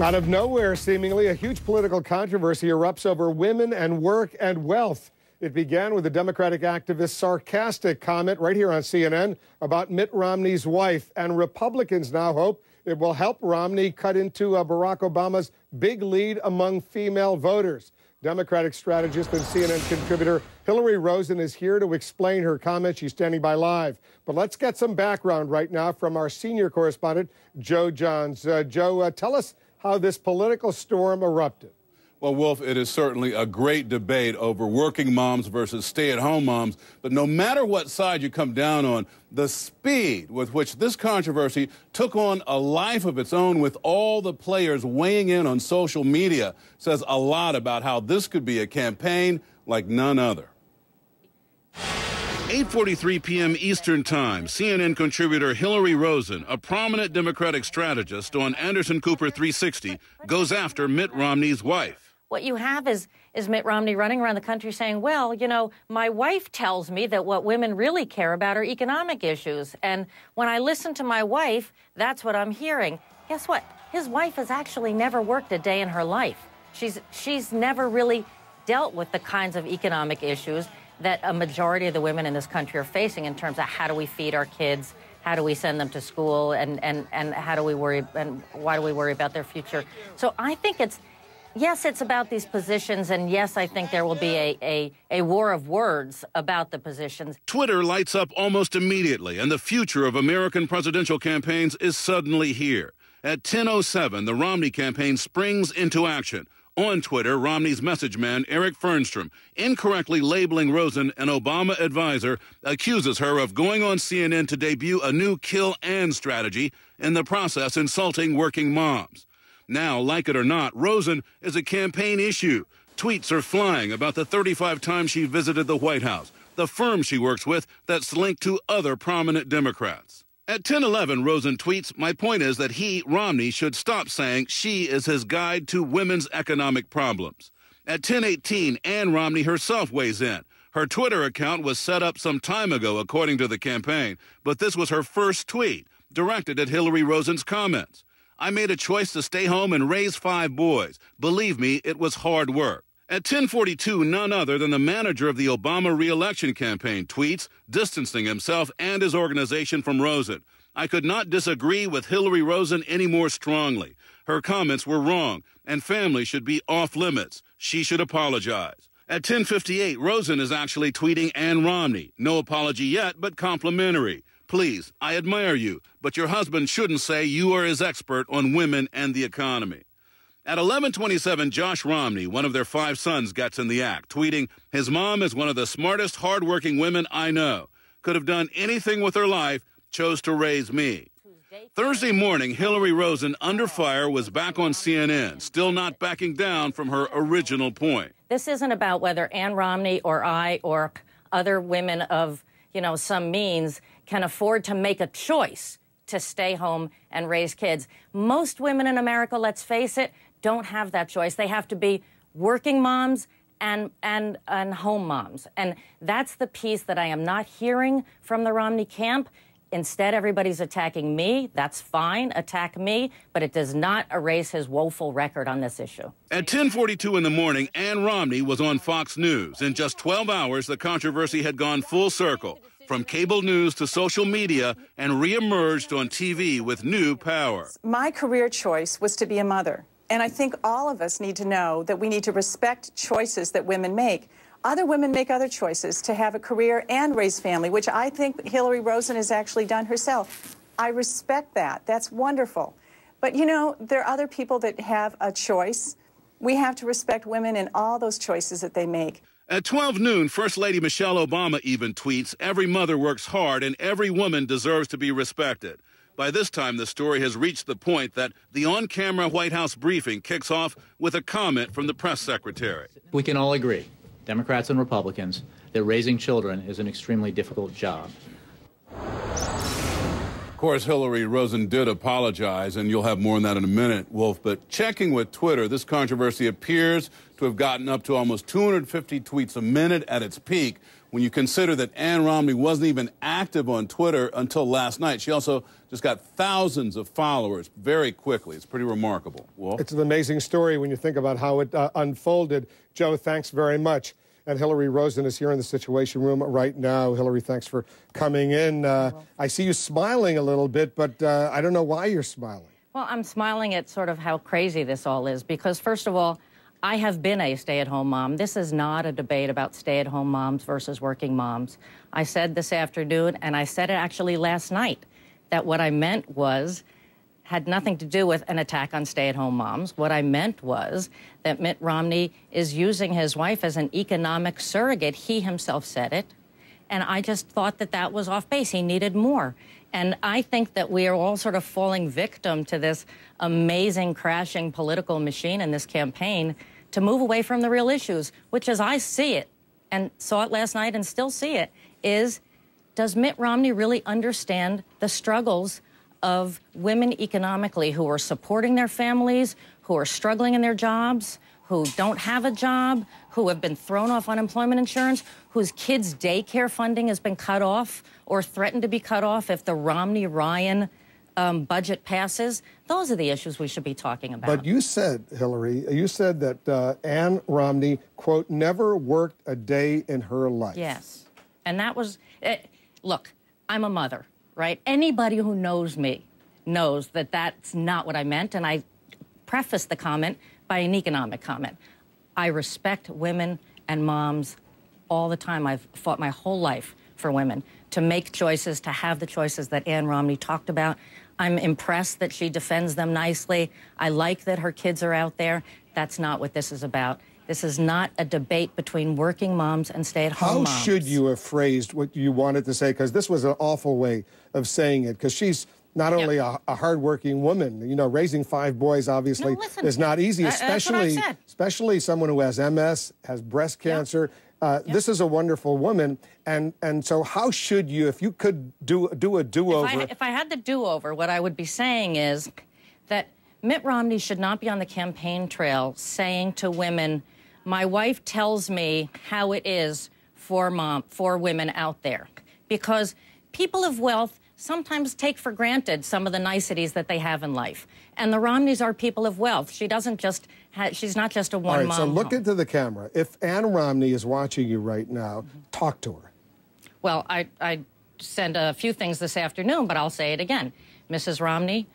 Out of nowhere, seemingly, a huge political controversy erupts over women and work and wealth. It began with a Democratic activist's sarcastic comment right here on CNN about Mitt Romney's wife, and Republicans now hope it will help Romney cut into Barack Obama's big lead among female voters. Democratic strategist and CNN contributor Hilary Rosen is here to explain her comment. She's standing by live. But let's get some background right now from our senior correspondent, Joe Johns. Joe, tell us how this political storm erupted. Well, Wolf, it is certainly a great debate over working moms versus stay-at-home moms. But no matter what side you come down on, the speed with which this controversy took on a life of its own with all the players weighing in on social media says a lot about how this could be a campaign like none other. 8:43 p.m. Eastern Time, CNN contributor Hilary Rosen, a prominent Democratic strategist on Anderson Cooper 360, goes after Mitt Romney's wife. What you have is Mitt Romney running around the country saying, well, you know, my wife tells me that what women really care about are economic issues. And when I listen to my wife, that's what I'm hearing. Guess what? His wife has actually never worked a day in her life. She's never really dealt with the kinds of economic issues that a majority of the women in this country are facing in terms of how do we feed our kids, how do we send them to school, and how do we worry, and why do we worry about their future? So I think yes, it's about these positions, and yes, I think there will be a war of words about the positions. Twitter lights up almost immediately, and the future of American presidential campaigns is suddenly here. At 10:07, the Romney campaign springs into action. On Twitter, Romney's message man, Eric Fernstrom, incorrectly labeling Rosen an Obama advisor, accuses her of going on CNN to debut a new kill Ann strategy, in the process insulting working moms. Now, like it or not, Rosen is a campaign issue. Tweets are flying about the 35 times she visited the White House, the firm she works with that's linked to other prominent Democrats. At 10:11, Rosen tweets, "My point is that he, Romney, should stop saying she is his guide to women's economic problems." At 10:18, Ann Romney herself weighs in. Her Twitter account was set up some time ago, according to the campaign, but this was her first tweet, directed at Hilary Rosen's comments. "I made a choice to stay home and raise 5 boys. Believe me, it was hard work." At 10:42, none other than the manager of the Obama re-election campaign tweets, distancing himself and his organization from Rosen. "I could not disagree with Hilary Rosen any more strongly. Her comments were wrong, and family should be off limits. She should apologize." At 10:58, Rosen is actually tweeting Ann Romney. No apology yet, but complimentary. "Please, I admire you, but your husband shouldn't say you are his expert on women and the economy." At 11:27, Josh Romney, one of their 5 sons, gets in the act, tweeting, "His mom is one of the smartest, hardworking women I know. Could have done anything with her life, chose to raise me." Thursday morning, Hilary Rosen, under fire, was back on CNN, still not backing down from her original point. This isn't about whether Ann Romney or I or other women of, some means can afford to make a choice to stay home and raise kids. Most women in America, let's face it, don't have that choice. They have to be working moms and home moms. And that's the piece that I am not hearing from the Romney camp. Instead, everybody's attacking me. That's fine. Attack me. But it does not erase his woeful record on this issue. At 10:42 in the morning, Ann Romney was on Fox News. In just 12 hours, the controversy had gone full circle, from cable news to social media, and reemerged on TV with new power. My career choice was to be a mother. And I think all of us need to know that we need to respect choices that women make. Other women make other choices to have a career and raise family, which I think Hilary Rosen has actually done herself. I respect that. That's wonderful. But, there are other people that have a choice. We have to respect women in all those choices that they make. At 12 noon, First Lady Michelle Obama even tweets, "Every mother works hard and every woman deserves to be respected." By this time, the story has reached the point that the on-camera White House briefing kicks off with a comment from the press secretary. We can all agree, Democrats and Republicans, that raising children is an extremely difficult job. Of course, Hilary Rosen did apologize, and you'll have more on that in a minute, Wolf. But checking with Twitter, this controversy appears to have gotten up to almost 250 tweets a minute at its peak, when you consider that Ann Romney wasn't even active on Twitter until last night. She also just got thousands of followers very quickly. It's pretty remarkable. Wolf? It's an amazing story when you think about how it unfolded. Joe, thanks very much. And Hilary Rosen is here in the Situation Room right now. Hilary, thanks for coming in. I see you smiling a little bit, but I don't know why you're smiling. Well, I'm smiling at sort of how crazy this all is because, first of all, I have been a stay-at-home mom. This is not a debate about stay-at-home moms versus working moms. I said this afternoon, and I said it actually last night, that what I meant had nothing to do with an attack on stay-at-home moms. What I meant was that Mitt Romney is using his wife as an economic surrogate. He himself said it. And I just thought that that was off base. He needed more. And I think that we are all sort of falling victim to this amazing crashing political machine in this campaign to move away from the real issues, which as I see it, and saw it last night and still see it, is does Mitt Romney really understand the struggles of women economically who are supporting their families, who are struggling in their jobs, who don't have a job, who have been thrown off unemployment insurance, whose kids' daycare funding has been cut off or threatened to be cut off if the Romney-Ryan budget passes? Those are the issues we should be talking about. But you said, Hillary, you said that Ann Romney, quote, never worked a day in her life. Yes. And that was, look, I'm a mother, right? Anybody who knows me knows that that's not what I meant, and I prefaced the comment by an economic comment. I respect women and moms all the time. I've fought my whole life for women to make choices, to have the choices that Ann Romney talked about. I'm impressed that she defends them nicely. I like that her kids are out there. That's not what this is about. This is not a debate between working moms and stay-at-home moms. How should you have phrased what you wanted to say? Because this was an awful way of saying it, because she's not only a hardworking woman. You know, raising 5 boys obviously is not easy, especially someone who has MS, has breast cancer. This is a wonderful woman, and so how should you, if you could do a do-over? If I had the do-over, what I would be saying is that Mitt Romney should not be on the campaign trail saying to women, my wife tells me how it is for women out there, because people of wealth sometimes take for granted some of the niceties that they have in life. And the Romneys are people of wealth. She doesn't just she's not just a one-mom. All right, so look into the camera. If Ann Romney is watching you right now, talk to her. Well, I said a few things this afternoon, but I'll say it again. Mrs. Romney,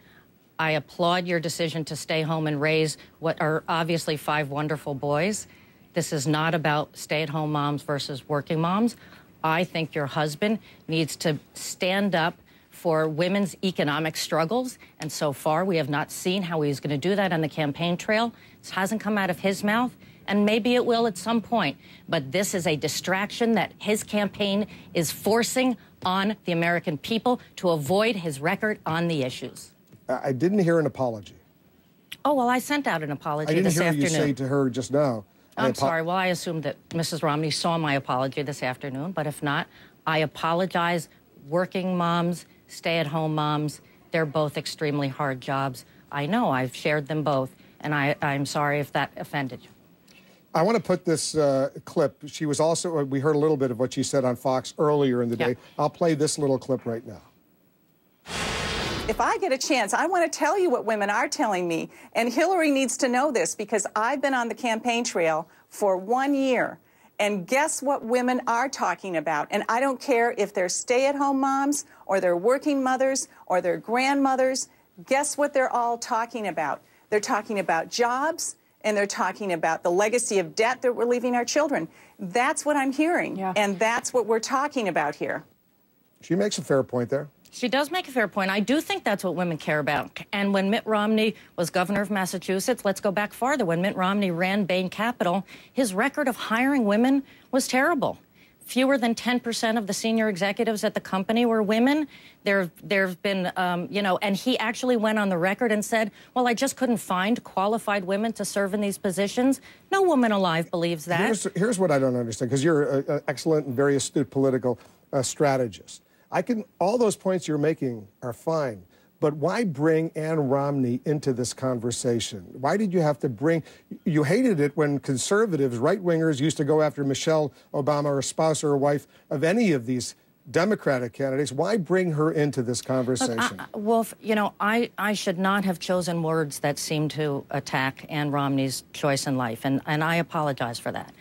I applaud your decision to stay home and raise what are obviously 5 wonderful boys. This is not about stay-at-home moms versus working moms. I think your husband needs to stand up for women's economic struggles, and so far we have not seen how he's going to do that on the campaign trail. It hasn't come out of his mouth, and maybe it will at some point. But this is a distraction that his campaign is forcing on the American people to avoid his record on the issues. I didn't hear an apology. Oh, well, I sent out an apology this afternoon. I didn't hear you say to her just now. I'm sorry. Well, I assumed that Mrs. Romney saw my apology this afternoon, but if not, I apologize. Working moms, stay-at-home moms, they're both extremely hard jobs. I know. I've shared them both, and I'm sorry if that offended you. I want to put this clip. She was also, we heard a little bit of what she said on Fox earlier in the day. I'll play this little clip right now. If I get a chance, I want to tell you what women are telling me. And Hillary needs to know this because I've been on the campaign trail for 1 year. And guess what women are talking about? And I don't care if they're stay-at-home moms or they're working mothers or they're grandmothers. Guess what they're all talking about? They're talking about jobs, and they're talking about the legacy of debt that we're leaving our children. That's what I'm hearing, and that's what we're talking about here. She makes a fair point there. She does make a fair point. I do think that's what women care about. And when Mitt Romney was governor of Massachusetts, let's go back farther. When Mitt Romney ran Bain Capital, his record of hiring women was terrible. Fewer than 10% of the senior executives at the company were women. There have been, you know, and he actually went on the record and said, well, I just couldn't find qualified women to serve in these positions. No woman alive believes that. Here's what I don't understand, because you're an excellent and very astute political strategist. All those points you're making are fine, But why bring Ann Romney into this conversation? Why did you have to bring... You hated it when conservatives, right-wingers, used to go after Michelle Obama or spouse or wife of any of these Democratic candidates. Why bring her into this conversation? Look, Wolf, you know, I should not have chosen words that seem to attack Ann Romney's choice in life, and I apologize for that.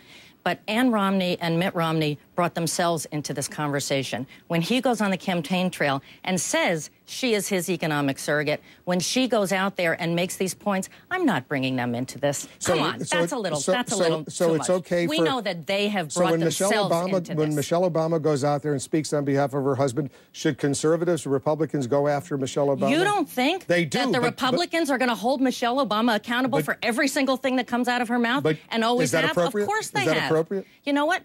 But Ann Romney and Mitt Romney brought themselves into this conversation. When he goes on the campaign trail and says she is his economic surrogate, when she goes out there and makes these points, I'm not bringing them into this. Come on, that's a little too much. Okay. We know that they have brought themselves into this. When Michelle Obama goes out there and speaks on behalf of her husband, should conservatives or Republicans go after Michelle Obama? You don't think they do, that the Republicans are going to hold Michelle Obama accountable for every single thing that comes out of her mouth and always have? Of course they have. Is that appropriate? You know what?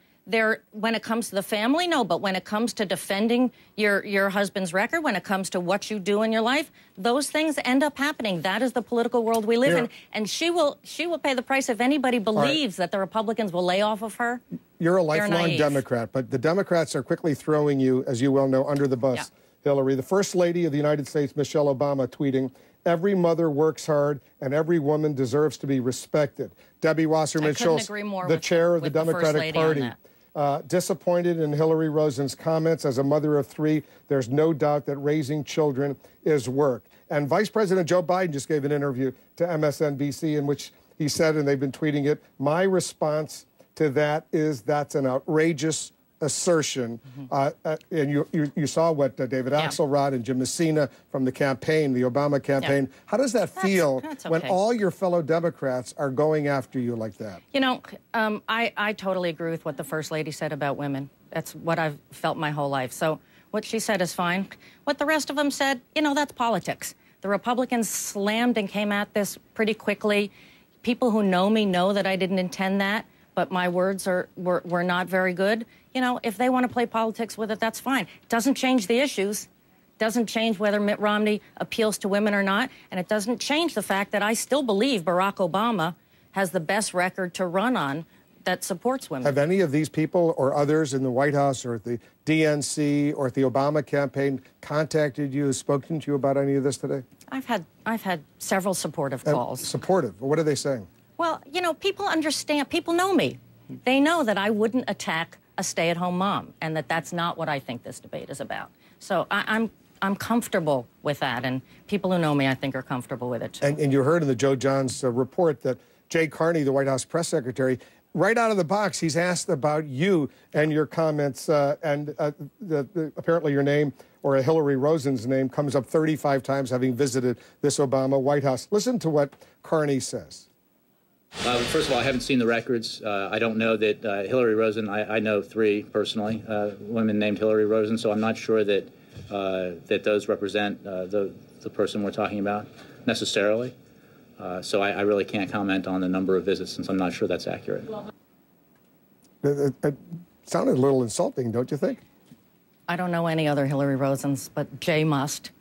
When it comes to the family, no, but when it comes to defending your husband's record, when it comes to what you do in your life, those things end up happening. That is the political world we live in, and she will pay the price if anybody believes that the Republicans will lay off of her. You're a lifelong Democrat, but the Democrats are quickly throwing you, as you well know, under the bus. Yeah. Hillary, the First Lady of the United States, Michelle Obama, tweeting, "Every mother works hard, and every woman deserves to be respected." Debbie Wasserman Schultz, the chair of the Democratic Party, disappointed in Hilary Rosen's comments. As a mother of three, there's no doubt that raising children is work. And Vice President Joe Biden just gave an interview to MSNBC in which he said, and they've been tweeting it, my response to that is that's an outrageous assertion. And you saw what David Axelrod and Jim Messina from the campaign, the Obama campaign. How does that feel when all your fellow Democrats are going after you like that? You know, I totally agree with what the First Lady said about women. That's what I've felt my whole life. So what she said is fine. What the rest of them said, you know, that's politics. The Republicans slammed and came at this pretty quickly. People who know me know that I didn't intend that, but my words were not very good. You know, if they want to play politics with it, that's fine. It doesn't change the issues. Doesn't change whether Mitt Romney appeals to women or not. And it doesn't change the fact that I still believe Barack Obama has the best record to run on that supports women. Have any of these people or others in the White House or at the DNC or at the Obama campaign contacted you, spoken to you about any of this today? I've had several supportive calls. Supportive? What are they saying? Well, you know, people understand. People know me. They know that I wouldn't attack a stay-at-home mom, and that's not what I think this debate is about. So I'm comfortable with that, and people who know me, I think, are comfortable with it, too. And you heard in the Joe Johns report that Jay Carney, the White House press secretary, right out of the box, he's asked about you and your comments, and apparently your name, or Hilary Rosen's name, comes up 35 times having visited this Obama White House. Listen to what Carney says. First of all, I haven't seen the records. I don't know that Hilary Rosen, I know three personally, women named Hilary Rosen, so I'm not sure that that those represent the person we're talking about necessarily. So I really can't comment on the number of visits since I'm not sure that's accurate. It sounded a little insulting, don't you think? I don't know any other Hilary Rosens, but Jay must.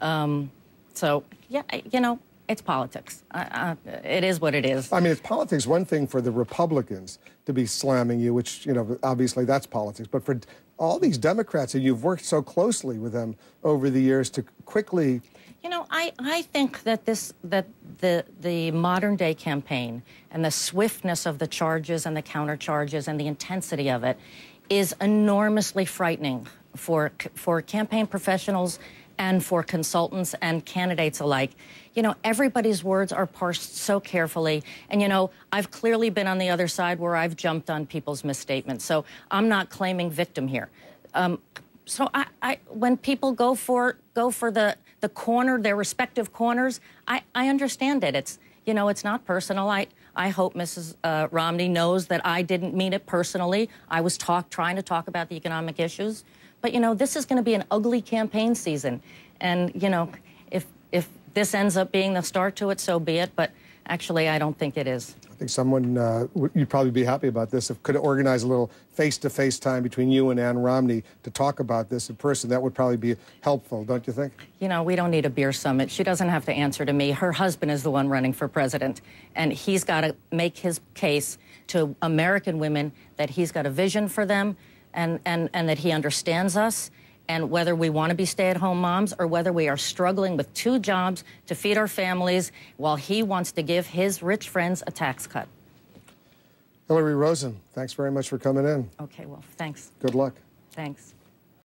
So, yeah, you know, it's politics. It is what it is. I mean, it's politics. One thing for the Republicans to be slamming you, which, you know, obviously that's politics. But for all these Democrats, and you've worked so closely with them over the years to quickly... You know, I think that the modern day campaign and the swiftness of the charges and the countercharges and the intensity of it is enormously frightening for campaign professionals and for consultants and candidates alike. You know, everybody's words are parsed so carefully. And, you know, I've clearly been on the other side where I've jumped on people's misstatements. So I'm not claiming victim here. So when people go for the corner, their respective corners, I understand it. It's, you know, it's not personal. I hope Mrs. Romney knows that I didn't mean it personally. I was trying to talk about the economic issues. But, you know, this is going to be an ugly campaign season. And, you know, if this ends up being the start to it, so be it. But actually, I don't think it is. I think someone, you'd probably be happy about this, if could organize a little face-to-face time between you and Ann Romney to talk about this in person. That would probably be helpful, don't you think? You know, we don't need a beer summit. She doesn't have to answer to me. Her husband is the one running for president, and he's got to make his case to American women that he's got a vision for them and that he understands us and whether we want to be stay-at-home moms or whether we are struggling with 2 jobs to feed our families while he wants to give his rich friends a tax cut. Hilary Rosen, thanks very much for coming in. Okay, well, thanks. Good luck. Thanks.